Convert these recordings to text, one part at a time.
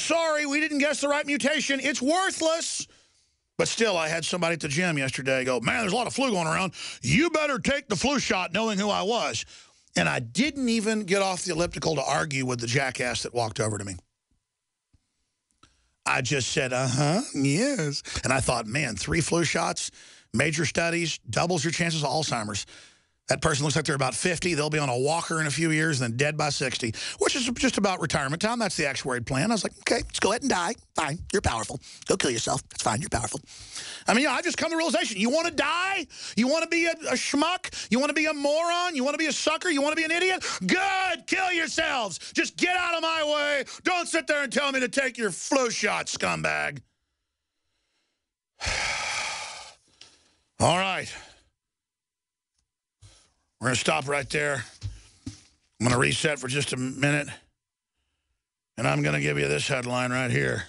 sorry, we didn't guess the right mutation. It's worthless. But still, I had somebody at the gym yesterday go, man, there's a lot of flu going around. You better take the flu shot, knowing who I was. And I didn't even get off the elliptical to argue with the jackass that walked over to me. I just said, yes. And I thought, man, 3 flu shots, major studies, doubles your chances of Alzheimer's. That person looks like they're about 50. They'll be on a walker in a few years and then dead by 60, which is just about retirement time. That's the actuarial plan. I was like, okay, let's go ahead and die. Fine, you're powerful. Go kill yourself. That's fine, you're powerful. I mean, I've just come to the realization, you want to die? You want to be a schmuck? You want to be a moron? You want to be a sucker? You want to be an idiot? Good, kill yourselves. Just get out of my way. Don't sit there and tell me to take your flu shot, scumbag. All right. We're going to stop right there. I'm going to reset for just a minute. And I'm going to give you this headline right here.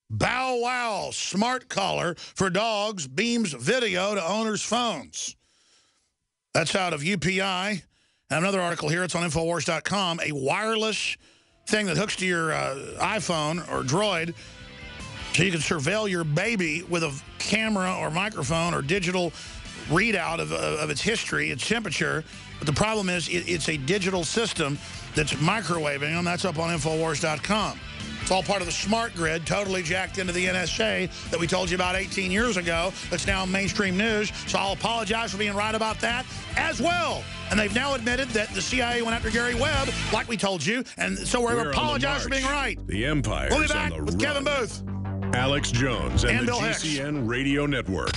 Bow Wow smart collar for dogs beams video to owners' phones. That's out of UPI. And another article here, it's on Infowars.com. A wireless thing that hooks to your iPhone or Droid so you can surveil your baby with a camera or microphone or digital readout of its history, its temperature. But the problem is it's a digital system that's microwaving them. That's up on Infowars.com. It's all part of the smart grid, totally jacked into the NSA that we told you about 18 years ago. That's now mainstream news. So I'll apologize for being right about that as well. And they've now admitted that the CIA went after Gary Webb, like we told you. And so we're apologize for being right. The Empire. We'll be back with Kevin Booth, Alex Jones, and the Bill Hicks. GCN Radio Network.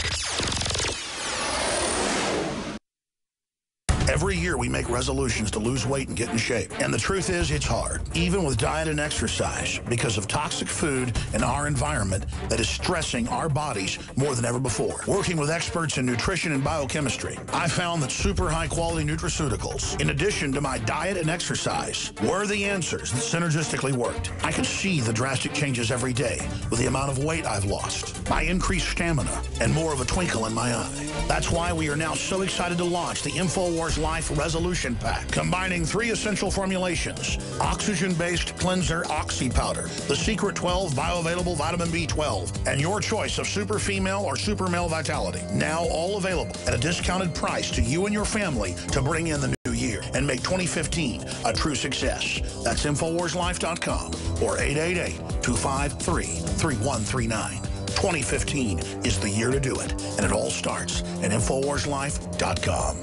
Every year we make resolutions to lose weight and get in shape. And the truth is, it's hard, even with diet and exercise, because of toxic food in our environment that is stressing our bodies more than ever before. Working with experts in nutrition and biochemistry, I found that super high-quality nutraceuticals, in addition to my diet and exercise, were the answers that synergistically worked. I can see the drastic changes every day with the amount of weight I've lost, my increased stamina, and more of a twinkle in my eye. That's why we are now so excited to launch the Infowars Life Resolution Pack, combining 3 essential formulations: oxygen-based cleanser Oxy Powder, the Secret 12 bioavailable vitamin B12, and your choice of super female or super male vitality. Now all available at a discounted price to you and your family to bring in the new year and make 2015 a true success. That's InfoWarsLife.com or 888-253-3139. 2015 is the year to do it, and it all starts at InfoWarsLife.com.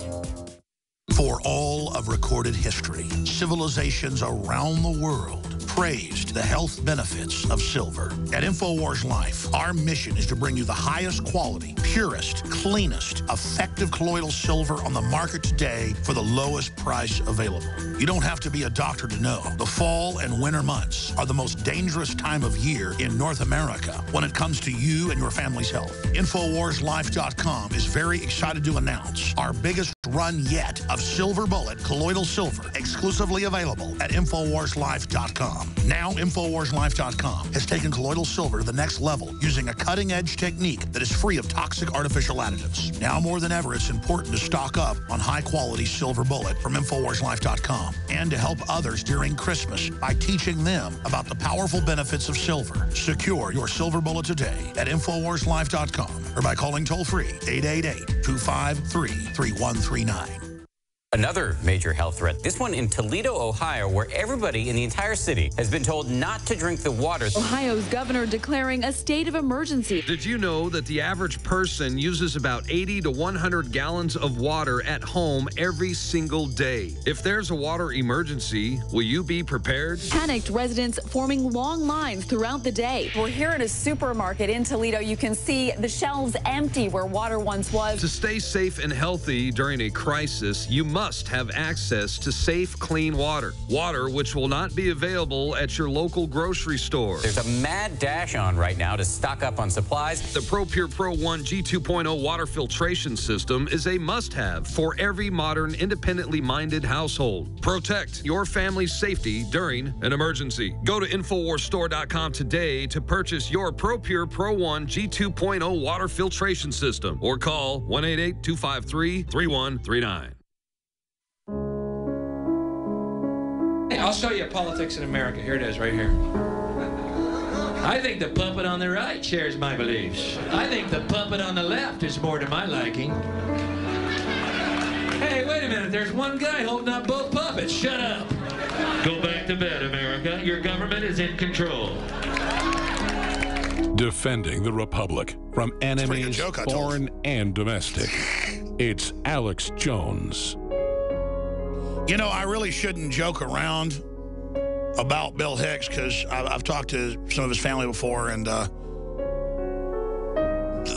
For all of recorded history, civilizations around the world praised the health benefits of silver. At Infowars Life, our mission is to bring you the highest quality, purest, cleanest, effective colloidal silver on the market today for the lowest price available. You don't have to be a doctor to know. The fall and winter months are the most dangerous time of year in North America when it comes to you and your family's health. InfoWarsLife.com is very excited to announce our biggest run yet of Silver Bullet colloidal silver, exclusively available at InfoWarsLife.com. Now, InfoWarsLife.com has taken colloidal silver to the next level using a cutting-edge technique that is free of toxic artificial additives. Now more than ever, it's important to stock up on high-quality Silver Bullet from InfoWarsLife.com and to help others during Christmas by teaching them about the powerful benefits of silver. Secure your Silver Bullet today at InfoWarsLife.com or by calling toll-free 888-253-3139. Another major health threat, this one in Toledo, Ohio, where everybody in the entire city has been told not to drink the water. Ohio's governor declaring a state of emergency. Did you know that the average person uses about 80 to 100 gallons of water at home every single day? If there's a water emergency, will you be prepared? Panicked residents forming long lines throughout the day. We're here at a supermarket in Toledo. You can see the shelves empty where water once was. To stay safe and healthy during a crisis, you must have access to safe, clean water. Water which will not be available at your local grocery store. There's a mad dash on right now to stock up on supplies. The ProPure Pro 1 G2.0 water filtration system is a must-have for every modern, independently minded household. Protect your family's safety during an emergency. Go to InfoWarsStore.com today to purchase your ProPure Pro 1 G2.0 water filtration system or call 1-888-253-3139. I'll show you politics in America. Here it is, right here. I think the puppet on the right shares my beliefs. I think the puppet on the left is more to my liking. Hey, wait a minute. There's one guy holding up both puppets. Shut up. Go back to bed, America. Your government is in control. Defending the Republic from enemies, foreign and domestic. It's Alex Jones. You know, I really shouldn't joke around about Bill Hicks because I've talked to some of his family before, and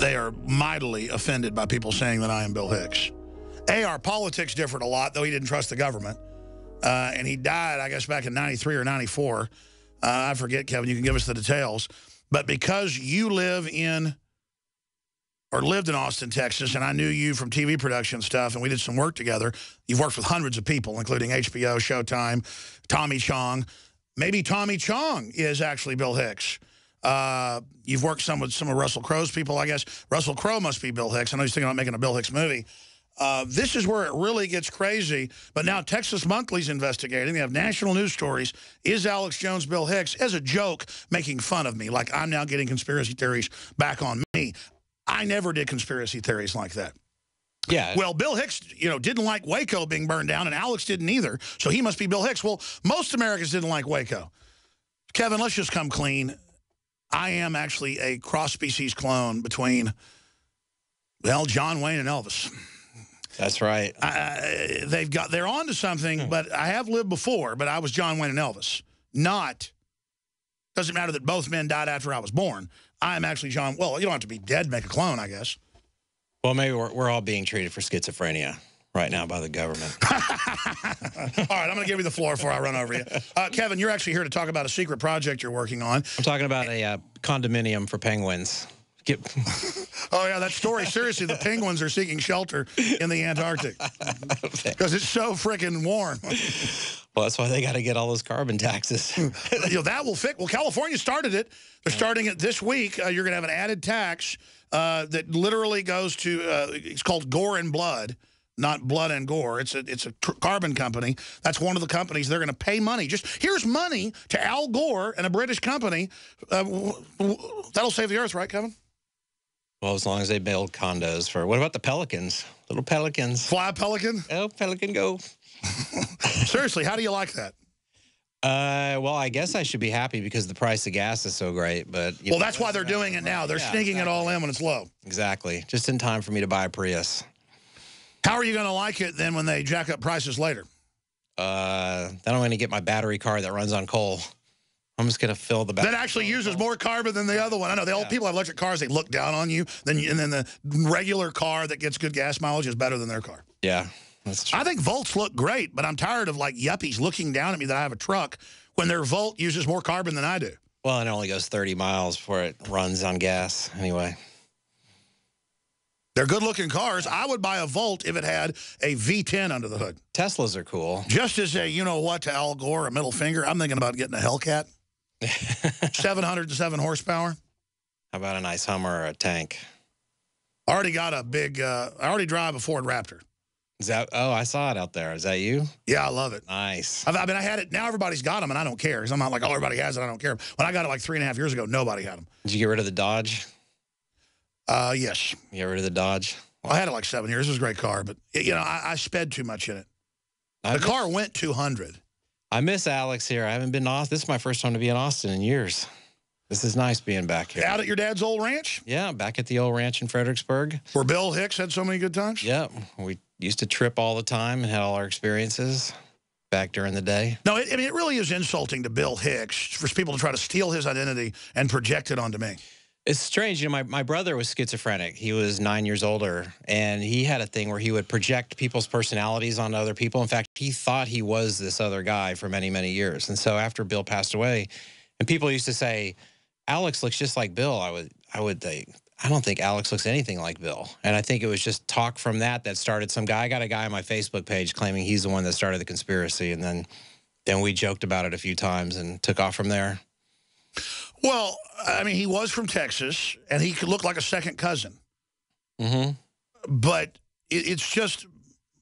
they are mightily offended by people saying that I am Bill Hicks. Our politics differed a lot, though he didn't trust the government. And he died, I guess, back in 93 or 94. I forget, Kevin, you can give us the details. But because you live in, or lived in Austin, Texas, and I knew you from TV production stuff, and we did some work together, you've worked with hundreds of people, including HBO, Showtime, Tommy Chong. Maybe Tommy Chong is actually Bill Hicks. You've worked some with some of Russell Crowe's people, I guess. Russell Crowe must be Bill Hicks. I know he's thinking about making a Bill Hicks movie. This is where it really gets crazy. But now Texas Monthly's investigating. They have national news stories. Is Alex Jones Bill Hicks? As a joke, making fun of me. Like I'm now getting conspiracy theories back on me. I never did conspiracy theories like that. Yeah. Well, Bill Hicks, you know, didn't like Waco being burned down, and Alex didn't either. So he must be Bill Hicks. Well, most Americans didn't like Waco. Kevin, let's just come clean. I am actually a cross-species clone between, well, John Wayne and Elvis. That's right. They're on to something, but I have lived before, but I was John Wayne and Elvis. Doesn't matter that both men died after I was born. I'm actually John, well, you don't have to be dead to make a clone, I guess. Well, maybe we're all being treated for schizophrenia right now by the government. All right, I'm going to give you the floor before I run over you. Kevin, you're actually here to talk about a secret project you're working on. I'm talking about a condominium for penguins. Oh, yeah, that story. Seriously, the penguins are seeking shelter in the Antarctic because it's so freaking warm. Well, that's why they got to get all those carbon taxes. You know, that will fix. Well, California started it. They're starting it this week. You're going to have an added tax that literally goes to, it's called Gore and Blood, not Blood and Gore. It's a carbon company. That's one of the companies they're going to pay money. Just here's money to Al Gore and a British company. That'll save the earth, right, Kevin? Well, as long as they build condos for... What about the pelicans? Little pelicans. Fly pelican? Oh, pelican go. Seriously, how do you like that? Well, I guess I should be happy because the price of gas is so great, but... Well, that's why they're doing it now. They're sneaking it all in when it's low. Exactly. Just in time for me to buy a Prius. How are you going to like it then when they jack up prices later? Then I'm going to get my battery car that runs on coal. I'm just going to fill the battery. That actually uses more carbon than the other one. I know the old people have electric cars, they look down on you, and then the regular car that gets good gas mileage is better than their car. Yeah, that's true. I think Volts look great, but I'm tired of like yuppies looking down at me that I have a truck when their Volt uses more carbon than I do. Well, it only goes 30 miles before it runs on gas anyway. They're good-looking cars. I would buy a Volt if it had a V10 under the hood. Teslas are cool. Just as a, you know what, to Al Gore, a middle finger, I'm thinking about getting a Hellcat. 707 horsepower. How about a nice Hummer or a tank? I already got a big, I already drive a Ford Raptor. Is that, oh, I saw it out there. Is that you? Yeah, I love it. Nice. I mean, I had it. Now everybody's got them, and I don't care. Because I'm not like, oh, everybody has it. I don't care. When I got it like 3.5 years ago, nobody had them. Did you get rid of the Dodge? Yes. You get rid of the Dodge? Well, I had it like 7 years. It was a great car, but, you know, I sped too much in it. The car went 200. I miss Alex here. I haven't been to Austin. This is my first time to be in Austin in years. This is nice being back here. Out at your dad's old ranch? Yeah, back at the old ranch in Fredericksburg. Where Bill Hicks had so many good times? Yeah, we used to trip all the time and had all our experiences back during the day. No, I mean, it really is insulting to Bill Hicks for people to try to steal his identity and project it onto me. It's strange. You know, my brother was schizophrenic. He was 9 years older, and he had a thing where he would project people's personalities onto other people. In fact, he thought he was this other guy for many, many years. And so after Bill passed away, and people used to say, Alex looks just like Bill, I would think, I don't think Alex looks anything like Bill. And I think it was just talk from that started some guy. I got a guy on my Facebook page claiming he's the one that started the conspiracy, and then we joked about it a few times and took off from there. Well, I mean, he was from Texas, and he could look like a second cousin. Mm-hmm. But it's just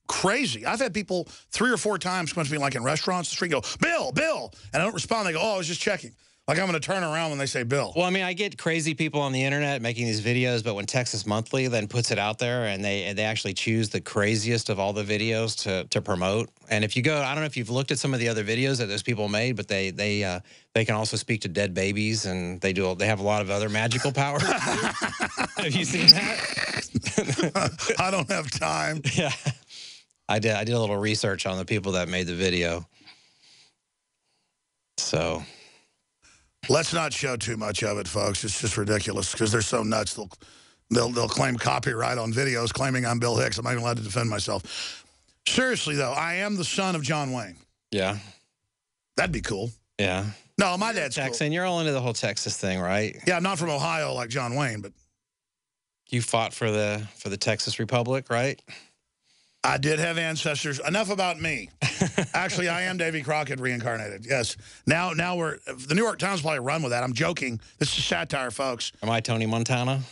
crazy. I've had people 3 or 4 times come up to me, like in restaurants, the street, go, Bill, Bill. And I don't respond. They go, oh, I was just checking. Like I'm going to turn around when they say Bill. Well, I mean, I get crazy people on the internet making these videos, but when Texas Monthly then puts it out there and they actually choose the craziest of all the videos to promote. And if you go, I don't know if you've looked at some of the other videos that those people made, but they can also speak to dead babies, and they have a lot of other magical powers. Have you seen that? I don't have time. Yeah, I did a little research on the people that made the video. So. Let's not show too much of it, folks. It's just ridiculous because they're so nuts. They'll claim copyright on videos claiming I'm Bill Hicks. I'm not even allowed to defend myself. Seriously, though, I am the son of John Wayne. Yeah. That'd be cool. Yeah. No, my dad's Texan. cool. You're all into the whole Texas thing, right? Yeah, I'm not from Ohio like John Wayne, but you fought for the Texas Republic, right? I did have ancestors. Enough about me. Actually, I am Davy Crockett reincarnated. Yes. Now the New York Times probably run with that. I'm joking. This is satire, folks. Am I Tony Montana?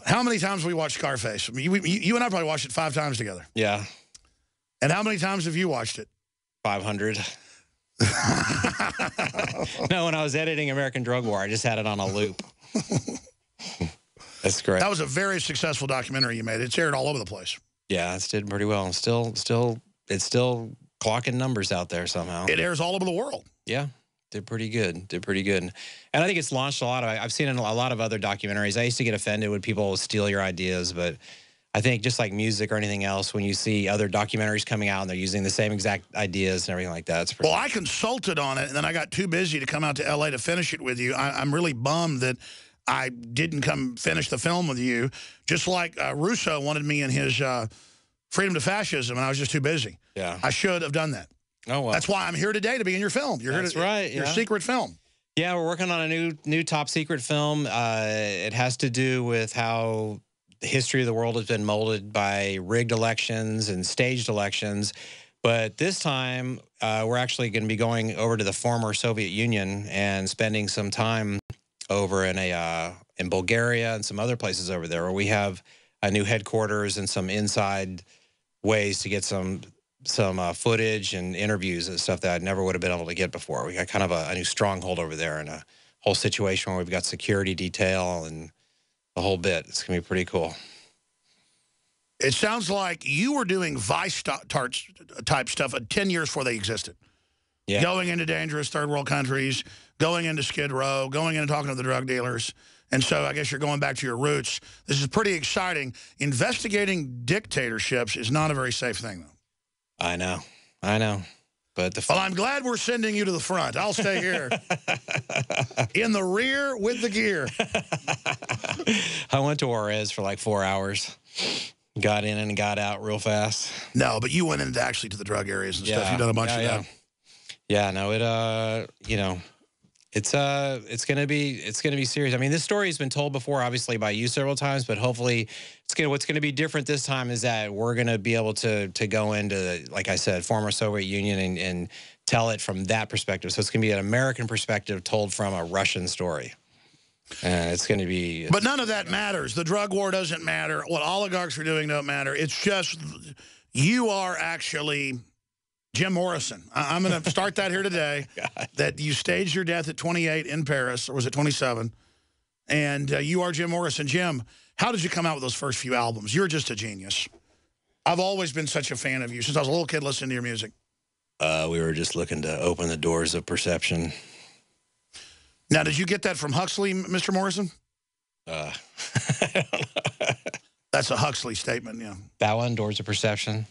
How many times have we watched Scarface? I mean, you and I probably watched it 5 times together. Yeah. And how many times have you watched it? 500. No, when I was editing American Drug War, I just had it on a loop. That's great. That was a very successful documentary you made. It's aired all over the place. Yeah, it's did pretty well. It's still clocking numbers out there somehow. It airs all over the world. Yeah, did pretty good. Did pretty good. And I think it's launched a lot of. I've seen in a lot of other documentaries. I used to get offended when people steal your ideas, but I think just like music or anything else, when you see other documentaries coming out and they're using the same exact ideas and everything like that, it's pretty. Well, I consulted on it, and then I got too busy to come out to L.A. to finish it with you. I'm really bummed that I didn't come finish the film with you, just like Russo wanted me in his Freedom to Fascism, and I was just too busy. Yeah. I should have done that. Oh, well. That's why I'm here today, to be in your film. That's right. Your secret film. Yeah, we're working on a new top secret film. It has to do with how the history of the world has been molded by rigged elections and staged elections. But this time, we're actually going to be going over to the former Soviet Union and spending some time over in Bulgaria and some other places over there where we have a new headquarters and some inside ways to get some footage and interviews and stuff that I never would have been able to get before. We got kind of a new stronghold over there and a whole situation where we've got security detail and the whole bit. It's going to be pretty cool. It sounds like you were doing Vice type stuff 10 years before they existed. Yeah. Going into dangerous third world countries, going into Skid Row, going in and talking to the drug dealers. And so I guess you're going back to your roots. This is pretty exciting. Investigating dictatorships is not a very safe thing, though. I know. But well, I'm glad we're sending you to the front. I'll stay here. In the rear with the gear. I went to Juarez for like 4 hours. Got in and got out real fast. No, but you went into actually to the drug areas and stuff. You've done a bunch of that. Yeah, no, it's gonna be serious. I mean, this story has been told before, obviously by you several times, but hopefully what's gonna be different this time is that we're gonna be able to go into, like I said, former Soviet Union and tell it from that perspective. So it's gonna be an American perspective told from a Russian story. And it's going to be... But none of that matters. The drug war doesn't matter. What oligarchs are doing don't matter. It's just you are actually Jim Morrison. I'm going to start that here today, that you staged your death at 28 in Paris, or was it 27? And you are Jim Morrison. Jim, how did you come out with those first few albums? You're just a genius. I've always been such a fan of you since I was a little kid listening to your music. We were just looking to open the doors of perception. Now, did you get that from Huxley, Mr. Morrison? I don't know. That's a Huxley statement, yeah. That one, Doors of Perception.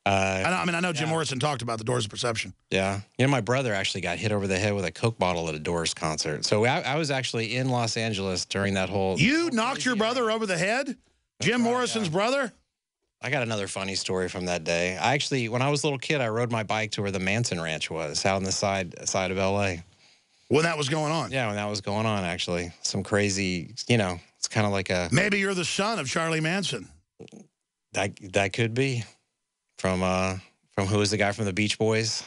I know Jim Morrison talked about the Doors of Perception. Yeah. You know, my brother actually got hit over the head with a Coke bottle at a Doors concert. So I was actually in Los Angeles during that whole... You knocked your brother over the head? Jim Morrison's brother? I got another funny story from that day. I actually, when I was a little kid, I rode my bike to where the Manson Ranch was, out on the side of L.A. When that was going on? Yeah, when that was going on, actually. Some crazy, you know, it's kind of like a... Maybe you're the son of Charlie Manson. That could be. From who was the guy from the Beach Boys?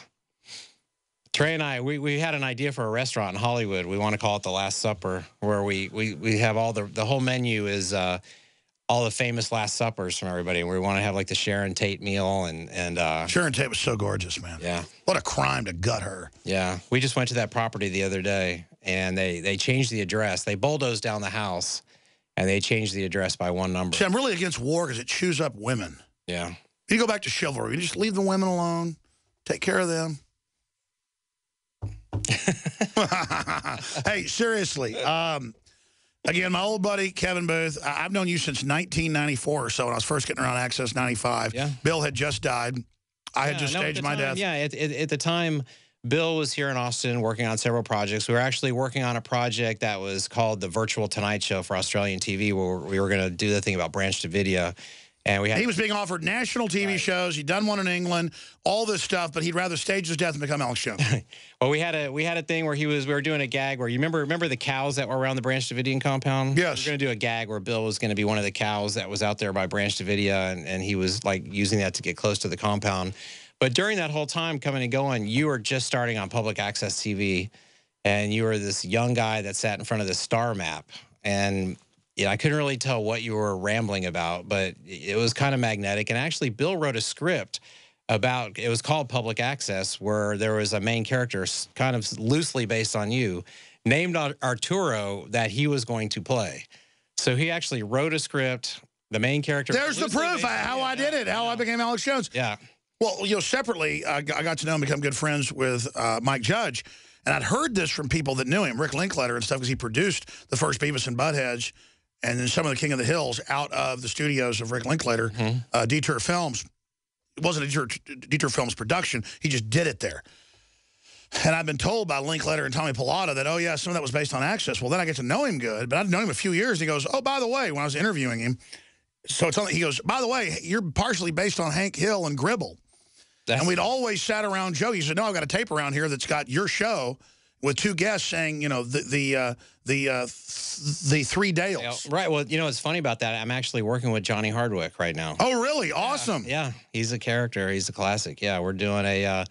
Trey and I, we had an idea for a restaurant in Hollywood. We want to call it The Last Supper, where we have all the whole menu is all the famous Last Suppers from everybody. We want to have like the Sharon Tate meal and Sharon Tate was so gorgeous, man. Yeah. What a crime to gut her. Yeah. We just went to that property the other day, and they changed the address. They bulldozed down the house, and they changed the address by one number. See, I'm really against war because it chews up women. Yeah. You go back to chivalry. You just leave the women alone. Take care of them. Hey, seriously. Again, my old buddy, Kevin Booth, I've known you since 1994 or so when I was first getting around Access 95. Yeah. Bill had just died. I had just staged my death. Yeah, at the time, Bill was here in Austin working on several projects. We were actually working on a project that was called the Virtual Tonight Show for Australian TV, where we were going to do the thing about branch to video. And he was being offered national TV shows. He'd done one in England, all this stuff, but he'd rather stage his death and become Alex Jones. Well, we had a thing where we were doing a gag where you remember the cows that were around the Branch Davidian compound? Yes. We were going to do a gag where Bill was going to be one of the cows that was out there by Branch Davidia, and he was like using that to get close to the compound. But during that whole time coming and going, you were just starting on public access TV, and you were this young guy that sat in front of the star map. And I couldn't really tell what you were rambling about, but it was kind of magnetic. And actually, Bill wrote a script about, it was called Public Access, where there was a main character kind of loosely based on you, named Arturo, that he was going to play. So he actually wrote a script, the main character. There's the proof how I did it, how I became Alex Jones. Yeah. Well, separately, I got to know and become good friends with Mike Judge. And I'd heard this from people that knew him, Rick Linklater and stuff, because he produced the first Beavis and Buttheads and then some of the King of the Hills out of the studios of Rick Linklater, Detour Films. It wasn't a Detour Films production. He just did it there. And I've been told by Linklater and Tommy Pilata that, oh, yeah, some of that was based on Access. Well, then I get to know him good. But I'd known him a few years. And he goes, oh, by the way, when I was interviewing him, so it's only, he goes, by the way, you're partially based on Hank Hill and Gribble. And we'd always sat around Joe. He said, no, I've got a tape around here that's got your show with two guests saying, the three Dales. Yeah, right. Well, what's funny about that, I'm actually working with Johnny Hardwick right now. Oh, really? Awesome. Yeah. He's a character. He's a classic. Yeah, we're doing a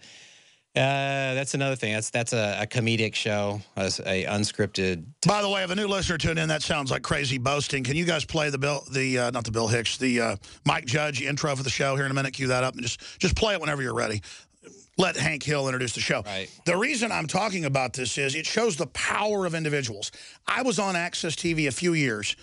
that's another thing. That's a comedic show, a unscripted. By the way, if a new listener tuned in, that sounds like crazy boasting. Can you guys play not the Bill Hicks, the Mike Judge intro for the show here in a minute? Cue that up and just play it whenever you're ready. Let Hank Hill introduce the show. Right. The reason I'm talking about this is it shows the power of individuals. I was on Access TV a few years,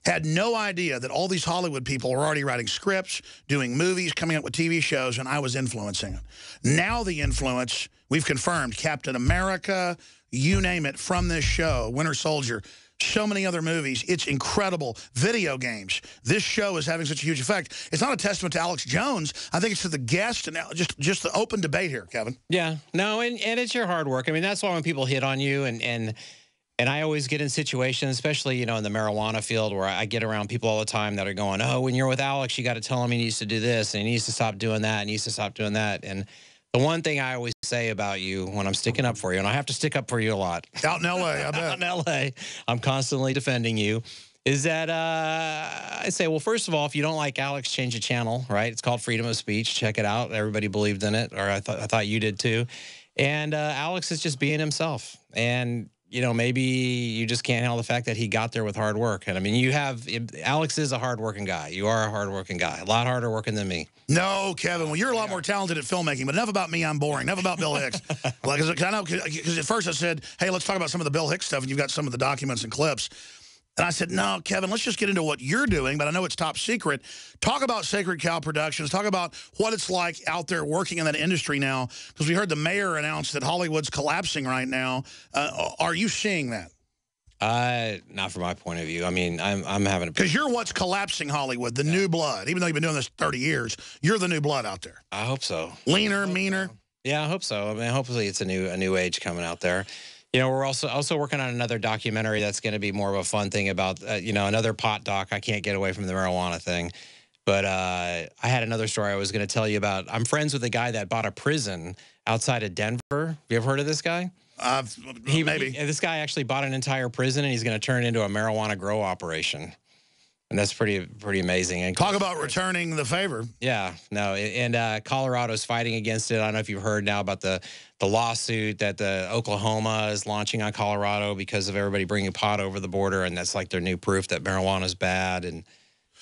had no idea that all these Hollywood people were already writing scripts, doing movies, coming up with TV shows, and I was influencing it. Now the influence, we've confirmed, Captain America, you name it, from this show, Winter Soldier, so many other movies. It's incredible. Video games. This show is having such a huge effect. It's not a testament to Alex Jones. I think it's to the guest and just the open debate here, Kevin. Yeah. No, and it's your hard work. I mean, that's why when people hit on you and I always get in situations, especially, in the marijuana field, where I get around people all the time that are going, oh, when you're with Alex, you got to tell him he needs to do this and he needs to stop doing that and he needs to stop doing that. And the one thing I always say about you when I'm sticking up for you, and I have to stick up for you a lot. Out in L.A., I bet. Out in L.A., I'm constantly defending you, is that I say, well, first of all, if you don't like Alex, change the channel, right? It's called freedom of speech. Check it out. Everybody believed in it, or I thought you did too. And Alex is just being himself. And maybe you just can't handle the fact that he got there with hard work. And I mean, Alex is a hardworking guy. You are a hardworking guy, a lot harder working than me. No, Kevin. Well, you're a lot more talented at filmmaking, but enough about me. I'm boring. Enough about Bill Hicks. Because at first I said, hey, let's talk about some of the Bill Hicks stuff, and you've got some of the documents and clips. And I said, no, Kevin, let's just get into what you're doing, but I know it's top secret. Talk about Sacred Cow Productions. Talk about what it's like out there working in that industry now, because we heard the mayor announce that Hollywood's collapsing right now. Are you seeing that? Not from my point of view. I mean, I'm having a... Because you're what's collapsing Hollywood, the new blood. Even though you've been doing this 30 years, you're the new blood out there. I hope so. Leaner, meaner. Yeah, I hope so. I mean, hopefully it's a new age coming out there. We're also working on another documentary that's going to be more of a fun thing about, another pot doc. I can't get away from the marijuana thing. But I had another story I was going to tell you about. I'm friends with a guy that bought a prison outside of Denver. Have you ever heard of this guy? Maybe. This guy actually bought an entire prison, and he's going to turn it into a marijuana grow operation. And that's pretty amazing. And talk about returning the favor. Yeah, no, and Colorado's fighting against it. I don't know if you've heard now about the lawsuit that the Oklahoma is launching on Colorado because of everybody bringing pot over the border, and that's like their new proof that marijuana is bad. And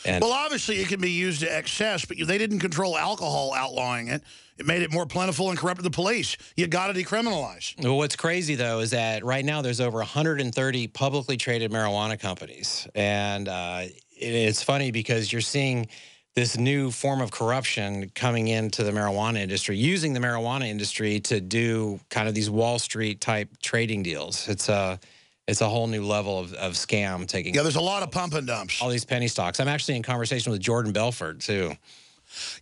And well, obviously, it can be used to excess, but they didn't control alcohol outlawing it. It made it more plentiful and corrupted the police. You got to decriminalize. Well, what's crazy, though, is that right now there's over 130 publicly traded marijuana companies. And it's funny because you're seeing this new form of corruption coming into the marijuana industry, using the marijuana industry to do kind of these Wall Street type trading deals. It's a whole new level of scam taking. Yeah, there's a lot of pump and dumps. All these penny stocks. I'm actually in conversation with Jordan Belfort, too.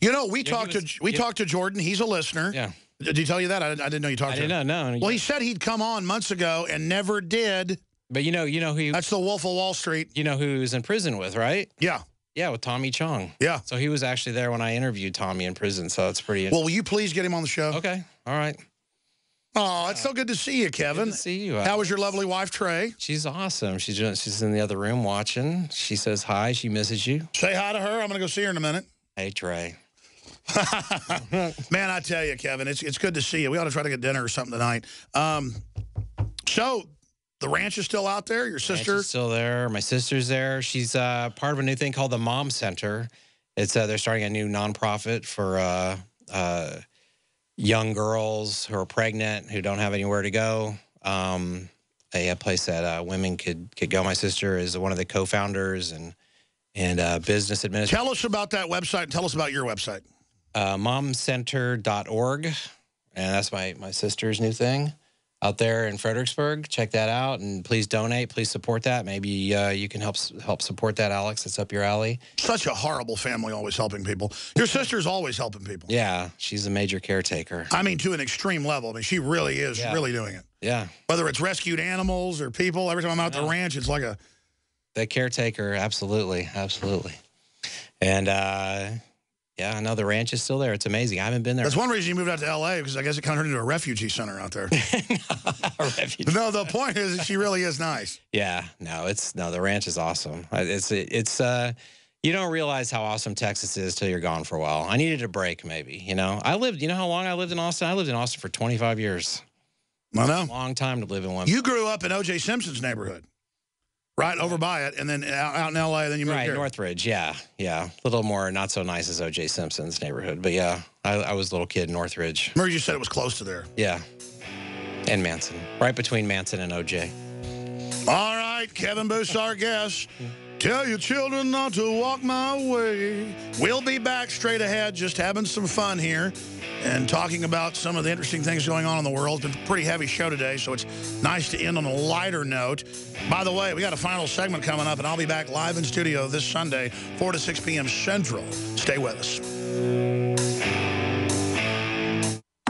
You know, we talked to Jordan. He's a listener. Yeah. Did he tell you that? I didn't know you talked to him. I didn't know. Well, he said he'd come on months ago and never did. But you know who... That's the Wolf of Wall Street. You know who he's in prison with, right? Yeah. Yeah, with Tommy Chong. Yeah. So he was actually there when I interviewed Tommy in prison, so it's pretty interesting. Well, will you please get him on the show? Okay. All right. Oh, it's so good to see you, Kevin. Good to see you. How was your lovely wife, Trey? She's awesome. She's in the other room watching. She says hi. She misses you. Say hi to her. I'm going to go see her in a minute. Hey, Trey. Man, I tell you, Kevin, it's good to see you. We ought to try to get dinner or something tonight. So the ranch is still out there? Your sister? Ranch is still there. My sister's there. She's part of a new thing called the Mom Center. It's they're starting a new nonprofit for young girls who are pregnant, who don't have anywhere to go. A place that women could go. My sister is one of the co-founders and business administrator. Tell us about that website and tell us about your website. Momcenter.org, and that's my sister's new thing out there in Fredericksburg. Check that out, and please donate. Please support that. Maybe you can help support that, Alex. It's up your alley. Such a horrible family, always helping people. Your sister's always helping people. Yeah, she's a major caretaker. I mean, to an extreme level. I mean, she really is really doing it. Yeah. Whether it's rescued animals or people, every time I'm out at the ranch, it's like a... The caretaker, absolutely, absolutely. And, yeah, no, the ranch is still there. It's amazing. I haven't been there. That's one reason you moved out to L.A., because I guess it kind of turned into a refugee center out there. No, the point is she really is nice. Yeah, the ranch is awesome. It's you don't realize how awesome Texas is till you're gone for a while. I needed a break, maybe, you know. You know how long I lived in Austin? I lived in Austin for 25 years. I know. A long time to live in one. You grew up in O.J. Simpson's neighborhood. Right over by it, and then out in L.A., then you moved here. Northridge, yeah. A little more not so nice as O.J. Simpson's neighborhood, but yeah, I was a little kid in Northridge. Remember you said it was close to there. Yeah, and Manson, right between Manson and O.J. All right, Kevin Booth's our guest. Tell your children not to walk my way. We'll be back straight ahead, just having some fun here and talking about some of the interesting things going on in the world. It's been a pretty heavy show today, so it's nice to end on a lighter note. By the way, we got a final segment coming up, and I'll be back live in studio this Sunday, 4 to 6 p.m. Central. Stay with us.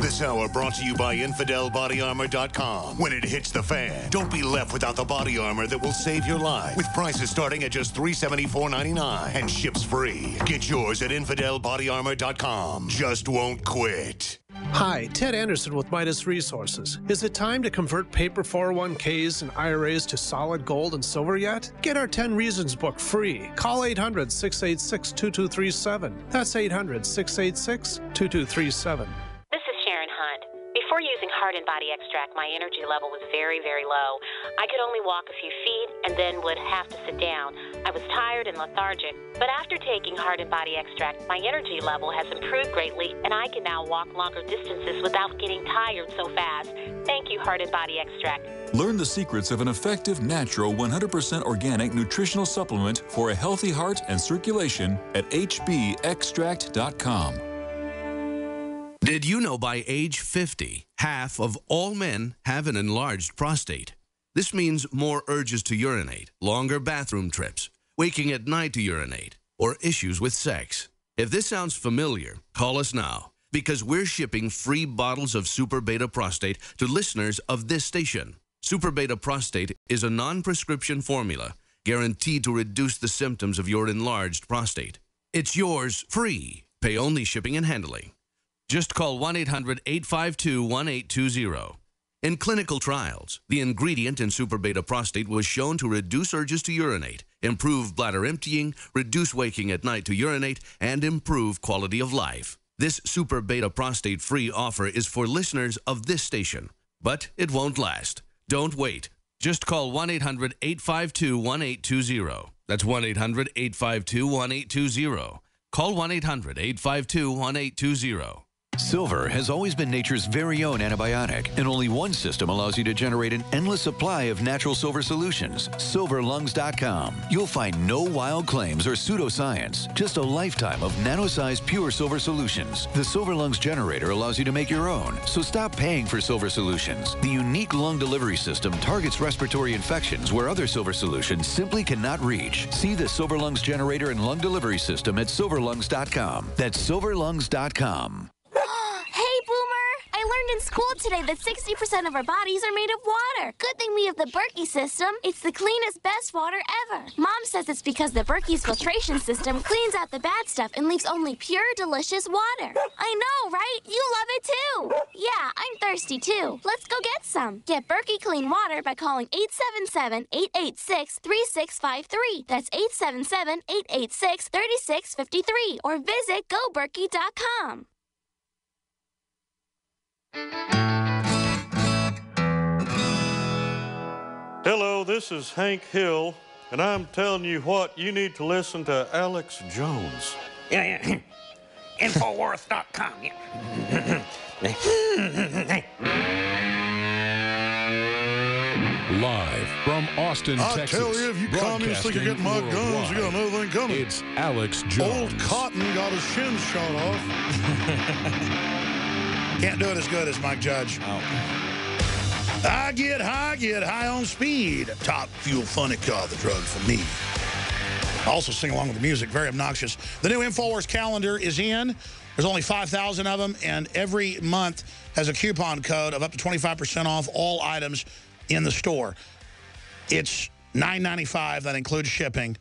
This hour brought to you by InfidelBodyArmor.com. When it hits the fan, don't be left without the body armor that will save your life. With prices starting at just $374.99 and ships free. Get yours at InfidelBodyArmor.com. Just won't quit. Hi, Ted Anderson with Midas Resources. Is it time to convert paper 401ks and IRAs to solid gold and silver yet? Get our 10 Reasons book free. Call 800-686-2237. That's 800-686-2237. Before using Heart and Body Extract, my energy level was very, very low. I could only walk a few feet and then would have to sit down. I was tired and lethargic. But after taking Heart and Body Extract, my energy level has improved greatly, and I can now walk longer distances without getting tired so fast. Thank you, Heart and Body Extract. Learn the secrets of an effective, natural, 100% organic nutritional supplement for a healthy heart and circulation at hbextract.com. Did you know by age 50, half of all men have an enlarged prostate? This means more urges to urinate, longer bathroom trips, waking at night to urinate, or issues with sex. If this sounds familiar, call us now, because we're shipping free bottles of Super Beta Prostate to listeners of this station. Super Beta Prostate is a non-prescription formula guaranteed to reduce the symptoms of your enlarged prostate. It's yours free. Pay only shipping and handling. Just call 1-800-852-1820. In clinical trials, the ingredient in Super Beta Prostate was shown to reduce urges to urinate, improve bladder emptying, reduce waking at night to urinate, and improve quality of life. This Super Beta Prostate free offer is for listeners of this station, but it won't last. Don't wait. Just call 1-800-852-1820. That's 1-800-852-1820. Call 1-800-852-1820. Silver has always been nature's very own antibiotic, and only one system allows you to generate an endless supply of natural silver solutions. SilverLungs.com. You'll find no wild claims or pseudoscience, just a lifetime of nano-sized pure silver solutions. The Silver Lungs generator allows you to make your own, so stop paying for silver solutions. The unique lung delivery system targets respiratory infections where other silver solutions simply cannot reach. See the Silver Lungs generator and lung delivery system at SilverLungs.com. That's SilverLungs.com. Hey, Boomer! I learned in school today that 60% of our bodies are made of water. Good thing we have the Berkey system. It's the cleanest, best water ever. Mom says it's because the Berkey's filtration system cleans out the bad stuff and leaves only pure, delicious water. I know, right? You love it too. Yeah, I'm thirsty too. Let's go get some. Get Berkey clean water by calling 877-886-3653. That's 877-886-3653. Or visit GoBerkey.com. Hello, this is Hank Hill, and I'm telling you what, you need to listen to Alex Jones. Yeah. Infowars.com. Live from Austin, Texas. I tell you, if you communists think you're getting my guns, you got another thing coming. It's Alex Jones. Old Cotton got his shins shot off. Can't do it as good as Mike Judge. Oh. I get high on speed. Top fuel Funica, the drug for me. Also sing along with the music, very obnoxious. The new InfoWars calendar is in. There's only 5,000 of them, and every month has a coupon code of up to 25% off all items in the store. It's $9.95. That includes shipping.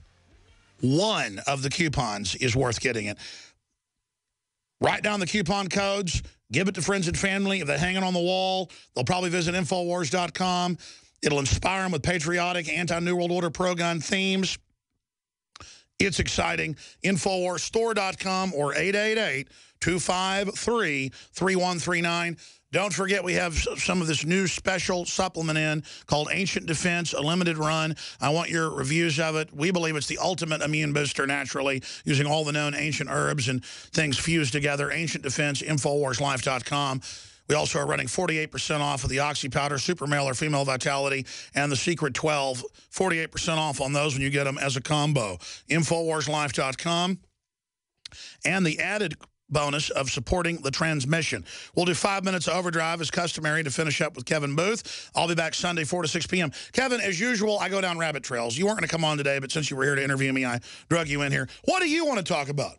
One of the coupons is worth getting it. Write down the coupon codes. Give it to friends and family. If they hang it on the wall, they'll probably visit Infowars.com. It'll inspire them with patriotic, anti-New World Order pro-gun themes. It's exciting. InfoWarsStore.com or 888-253-3139. Don't forget, we have some of this new special supplement in called Ancient Defense, a limited run. I want your reviews of it. We believe it's the ultimate immune booster naturally, using all the known ancient herbs and things fused together. Ancient Defense, InfoWarsLife.com. We also are running 48% off of the Oxy Powder, Super Male or Female Vitality, and the Secret 12. 48% off on those when you get them as a combo. InfoWarsLife.com. And the added bonus of supporting the transmission. We'll do 5 minutes of overdrive as customary to finish up with Kevin Booth. I'll be back Sunday, 4 to 6 p.m. Kevin, as usual, I go down rabbit trails. You weren't going to come on today, but since you were here to interview me, I drug you in here. What do you want to talk about?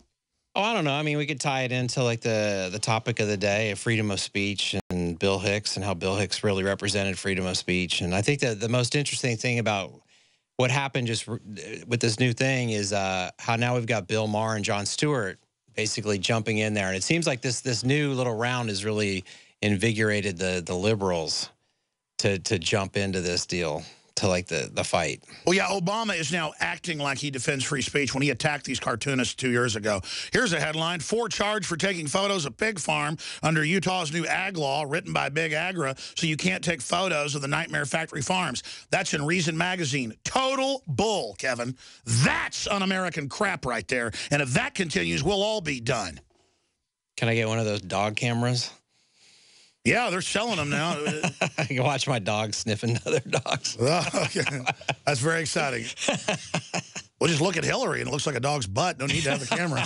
Oh, I don't know. I mean, we could tie it into like the topic of the day, freedom of speech, and Bill Hicks, and how Bill Hicks really represented freedom of speech. And I think that the most interesting thing about what happened just with this new thing is how now we've got Bill Maher and Jon Stewart basically jumping in there. And it seems like this new little round has really invigorated the liberals to jump into this deal, to like the fight. Well, yeah, Obama is now acting like he defends free speech when he attacked these cartoonists 2 years ago. Here's a headline: 4 charged for taking photos of pig farm under Utah's new ag law written by Big Agra, so you can't take photos of the Nightmare Factory farms. That's in Reason magazine. Total bull, Kevin. That's un-American crap right there. And if that continues, we'll all be done. Can I get one of those dog cameras? Yeah, they're selling them now. I can watch my dog sniffing other dogs. Oh, okay. That's very exciting. We'll just look at Hillary, and it looks like a dog's butt. Don't need to have the camera.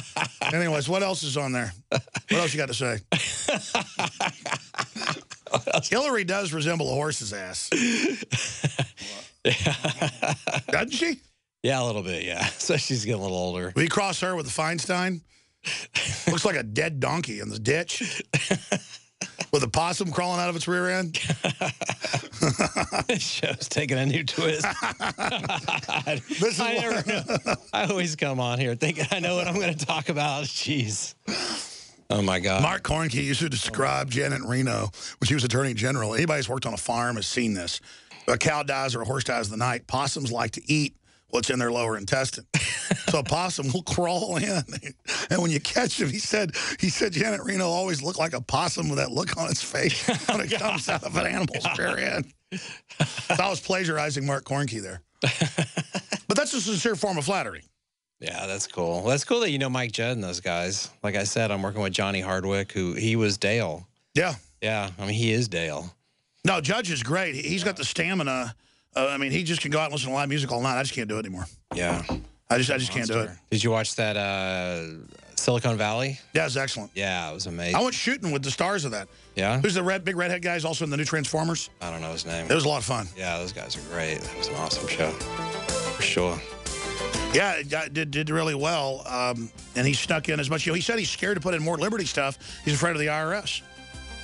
Anyways, what else is on there? What else you got to say? Hillary does resemble a horse's ass. Doesn't she? Yeah, a little bit, yeah. So she's getting a little older. We cross her with the Feinstein. Looks like a dead donkey in the ditch. With a possum crawling out of its rear end. This show's taking a new twist. I always come on here thinking I know what I'm going to talk about. Jeez. Oh, my God. Mark Kornke used to describe Janet Reno when she was Attorney General. Anybody who's worked on a farm has seen this. A cow dies or a horse dies in the night. Possums like to eat what's in their lower intestine. So a possum will crawl in. And when you catch him, he said Janet Reno always looked like a possum with that look on its face when it comes out of an animal's rear end. So I was plagiarizing Mark Kornke there. But that's a sincere form of flattery. Yeah, that's cool. Well, that's cool that you know Mike Judd and those guys. Like I said, I'm working with Johnny Hardwick, he was Dale. Yeah. Yeah, I mean, he is Dale. No, Judge is great. He's got the stamina. I mean, he just can go out and listen to live music all night. I just can't do it anymore. Yeah. I just can't do it. Did you watch that Silicon Valley? Yeah, it was excellent. Yeah, it was amazing. I went shooting with the stars of that. Yeah? Who's the big redhead guy? He's also in the new Transformers. I don't know his name. It was a lot of fun. Yeah, those guys are great. That was an awesome show. For sure. Yeah, it did really well. And he snuck in as much. You know, he said he's scared to put in more Liberty stuff. He's afraid of the IRS.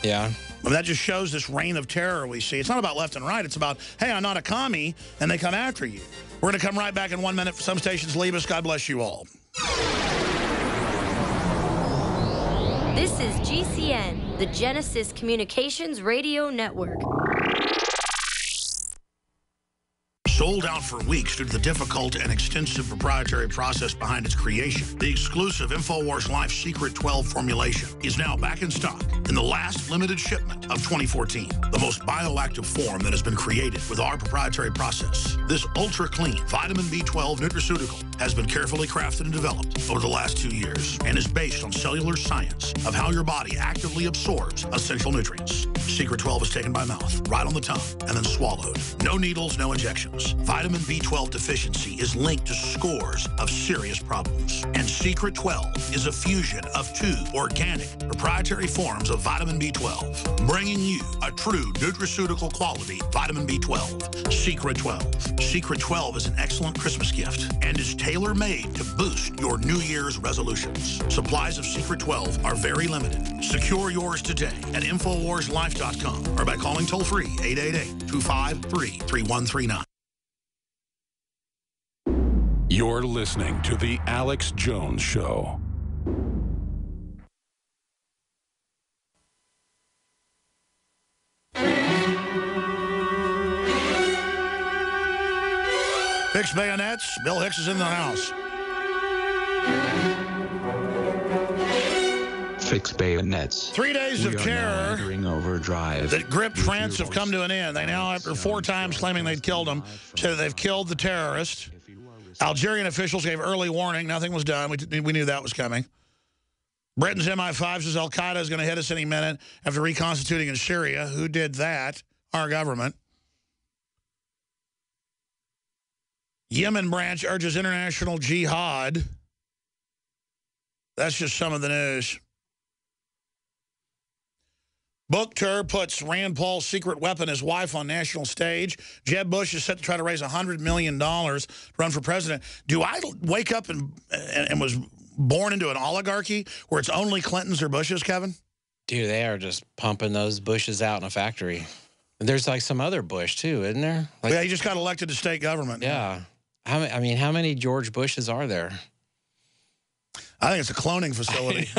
Yeah. I mean, that just shows this reign of terror we see. It's not about left and right. It's about, hey, I'm not a commie, and they come after you. We're going to come right back in 1 minute. Some stations leave us. God bless you all. This is GCN, the Genesis Communications Radio Network. Sold out for weeks due to the difficult and extensive proprietary process behind its creation. The exclusive InfoWars Life Secret 12 formulation is now back in stock in the last limited shipment of 2014. The most bioactive form that has been created with our proprietary process. This ultra-clean vitamin B12 nutraceutical has been carefully crafted and developed over the last 2 years and is based on cellular science of how your body actively absorbs essential nutrients. Secret 12 is taken by mouth, right on the tongue, and then swallowed. No needles, no injections. Vitamin B12 deficiency is linked to scores of serious problems. And Secret 12 is a fusion of 2 organic, proprietary forms of vitamin B12, bringing you a true nutraceutical quality vitamin B12. Secret 12. Secret 12 is an excellent Christmas gift and is tailor-made to boost your New Year's resolutions. Supplies of Secret 12 are very limited. Secure yours today at InfoWarsLife.com or by calling toll-free 888-253-3139. You're listening to The Alex Jones Show. Hicks bayonets. Bill Hicks is in the house. Fix bayonets. 3 days of terror overdrive. that gripped France have come to an end. They now, after 4 times claiming they'd killed him, said they've killed the terrorist. Algerian officials gave early warning. Nothing was done. We knew that was coming. Britain's MI5 says Al-Qaeda is going to hit us any minute after reconstituting in Syria. Who did that? Our government. Yemen branch urges international jihad. That's just some of the news. Book tour puts Rand Paul's secret weapon, his wife, on national stage. Jeb Bush is set to try to raise $100 million to run for president. Do I wake up and was born into an oligarchy where it's only Clintons or Bushes, Kevin? Dude, they are just pumping those Bushes out in a factory. There's like some other Bush, too, isn't there? Like, yeah, he just got elected to state government. Yeah. I mean, how many George Bushes are there? I think it's a cloning facility.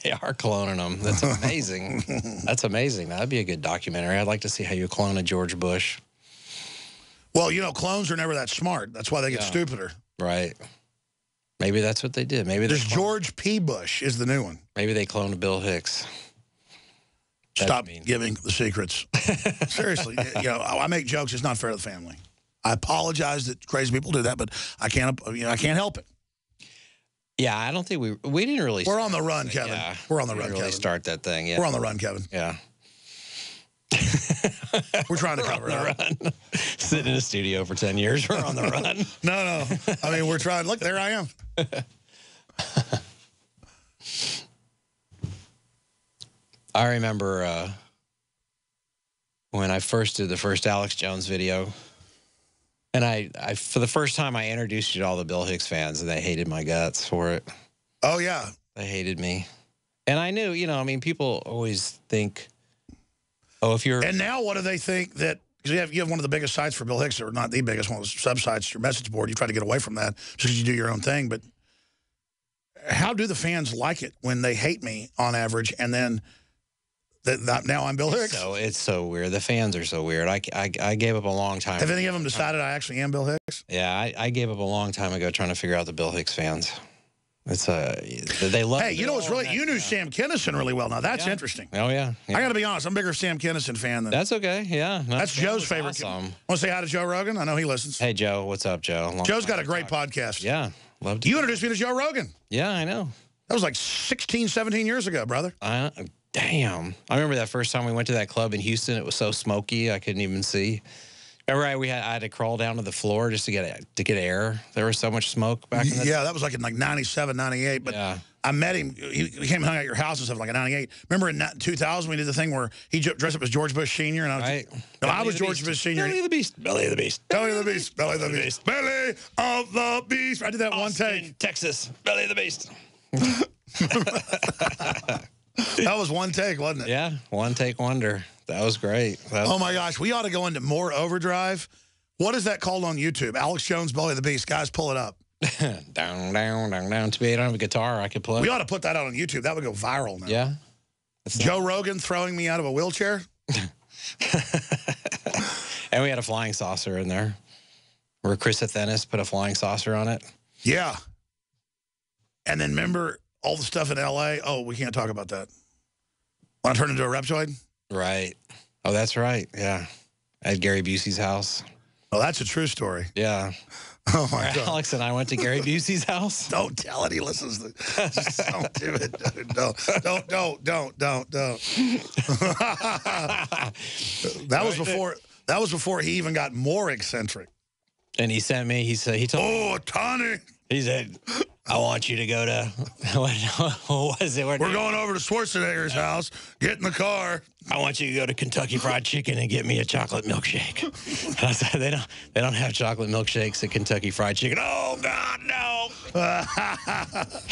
They are cloning them. That's amazing. That's amazing. That'd be a good documentary. I'd like to see how you clone a George Bush. Well, you know, clones are never that smart. That's why they get stupider. Right. Maybe that's what they did. Maybe there's George P. Bush is the new one. Maybe they cloned Bill Hicks. Stop giving the secrets. Seriously, you know, I make jokes. It's not fair to the family. I apologize that crazy people do that, but I can't. You know, I can't help it. Yeah, I don't think we didn't really. We're on the run, Kevin. Yeah, we're on the run, really Kevin. Start that thing. Yeah, we're on the run, Kevin. Yeah. We're trying to cover it. Run. Sit in a studio for 10 years. We're on the run. No. I mean, we're trying. Look, there I am. I remember when I first did the first Alex Jones video. And I for the first time, I introduced you to all the Bill Hicks fans, and they hated my guts for it. Oh, yeah. They hated me. And I knew, you know, I mean, people always think, oh, if you're... And now what do they think that... Because you have one of the biggest sites for Bill Hicks, or not the biggest, one of the sub-sites, your message board. You try to get away from that just because you do your own thing. But how do the fans like it when they hate me on average, and then... now I'm Bill Hicks. So it's so weird. The fans are so weird. I gave up a long time. Have any of them decided I actually am Bill Hicks? Yeah, I gave up a long time ago trying to figure out the Bill Hicks fans. It's they love. Hey, you know what's really? You knew Sam Kinison really well. Now that's interesting. Oh yeah. I got to be honest. I'm a bigger Sam Kinison fan than. That's okay. Yeah. That's Joe's favorite. Awesome. Want to say hi to Joe Rogan? I know he listens. Hey Joe, what's up, Joe? Joe's got a great podcast. Yeah, loved it. You introduced me to Joe Rogan. Yeah, I know. That was like 16, 17 years ago, brother. Damn. I remember that first time we went to that club in Houston. It was so smoky I couldn't even see. Remember, I had to crawl down to the floor just to get air. There was so much smoke back in the day. Yeah, that was like in like 97, 98. But yeah. I met him. He came and hung out at your house and stuff like in 98. Remember in 2000 we did the thing where he dressed up as George Bush Sr. and I was George Bush Sr. Belly of the Beast. Belly of the Beast. Belly of the Beast. Belly of the Beast. Belly of the Beast. I did that one take. Texas. Belly of the Beast. That was one take, wasn't it? Yeah, one take wonder. That was great. Oh, my gosh. We ought to go into more overdrive. What is that called on YouTube? Alex Jones, Belly of the Beast. Guys, pull it up. Down, down, down, down. To be, I don't have a guitar. I could play. We ought to put that out on YouTube. That would go viral now. Yeah. Joe Rogan throwing me out of a wheelchair. And we had a flying saucer in there. Where Chris Athenis put a flying saucer on it. Yeah. And then remember all the stuff in L.A.? Oh, we can't talk about that. Want to turn into a reptoid? Right. Oh, that's right. Yeah. At Gary Busey's house. Oh, that's a true story. Yeah. Oh, my God. Alex and I went to Gary Busey's house. Don't tell it. He listens to just don't do it. Don't. That was before he even got more eccentric. And he sent me, he told me. Oh, Tony. He said, I want you to go to, what was it? We're going over to Schwarzenegger's house. Get in the car. I want you to go to Kentucky Fried Chicken and get me a chocolate milkshake. And I said, they don't have chocolate milkshakes at Kentucky Fried Chicken. Oh, God, no.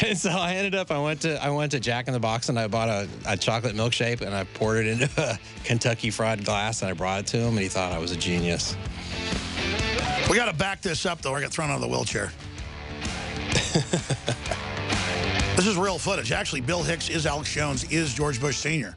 And so I ended up, I went to Jack in the Box and I bought a chocolate milkshake and I poured it into a Kentucky Fried glass and I brought it to him and he thought I was a genius. We got to back this up, though. I got thrown out of the wheelchair. This is real footage. Actually, Bill Hicks is Alex Jones, is George Bush Sr.